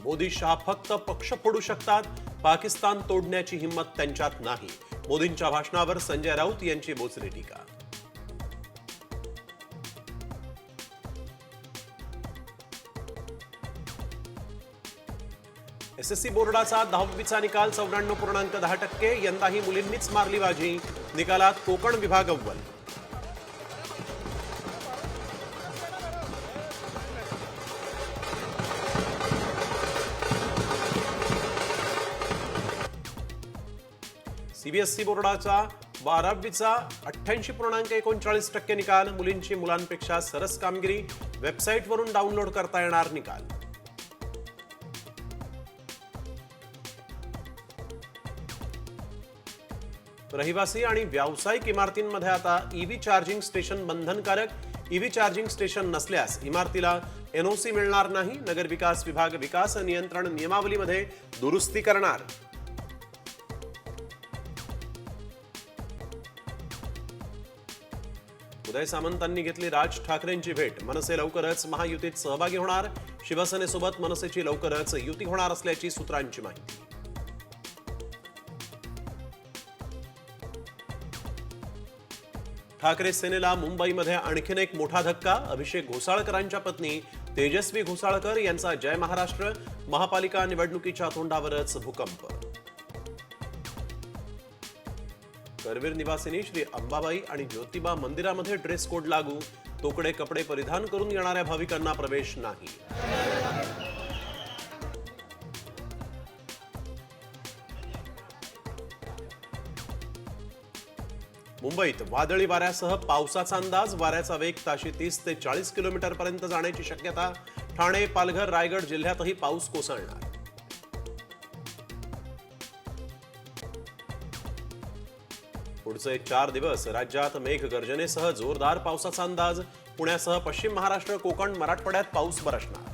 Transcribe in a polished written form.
मोदी शहा फक्त पक्ष फोडू शकतात, पाकिस्तान तोडण्याची हिंमत त्यांच्यात नाही. मोदींच्या भाषणावर संजय राऊत यांची बोचरी टीका. एसएससी बोर्डाचा 10वीचा निकाल 94.10%. यंदाही मुलींनीच मारली बाजी. निकालात कोकण विभाग अव्वल. सीबीएसई बोर्डाचा 12वीचा 88.39% निकाल. मुलींची मुलांपेक्षा सरस कामगिरी. वेबसाईटवरून डाउनलोड करता येणार निकाल. रहिवासी आणि व्यावसायिक इमारतींमध्ये आता ईव्ही चार्जिंग स्टेशन बंधनकारक. ईव्ही चार्जिंग स्टेशन नसल्यास इमारतीला एनओसी मिळणार नाही. नगरविकास विभाग विकास नियंत्रण नियमावलीमध्ये दुरुस्ती करणार. उदय सामंतांनी घेतली राज ठाकरेंची भेट. मनसे लवकरच महायुतीत सहभागी होणार. शिवसेनेसोबत मनसेची लवकरच युती होणार असल्याची सूत्रांची माहिती. ठाकरे सेनेला मुंबईमध्ये आणखीन एक मोठा धक्का. अभिषेक घोसाळकरांच्या पत्नी तेजस्वी घोसाळकर यांचा जय महाराष्ट्र. महापालिका निवडणुकीच्या तोंडावरच भूकंप. करवीर निवासिनी श्री अंबाबाई आणि ज्योतिबा मंदिरामध्ये ड्रेस कोड लागू. तोकडे कपडे परिधान करून येणाऱ्या भाविकांना प्रवेश नाही. मुंबईत वादळी वाऱ्यासह पावसाचा अंदाज. वाऱ्याचा वेग ताशी 30 ते 40 किलोमीटर पर्यंत जाण्याची शक्यता. ठाणे, पालघर, रायगड जिल्ह्यातही पाऊस कोसळणार. पुढचे 4 दिवस राज्यात मेघगर्जनेसह जोरदार पावसाचा अंदाज. पुण्यासह पश्चिम महाराष्ट्र, कोकण, मराठवाड्यात पाऊस बरसणार.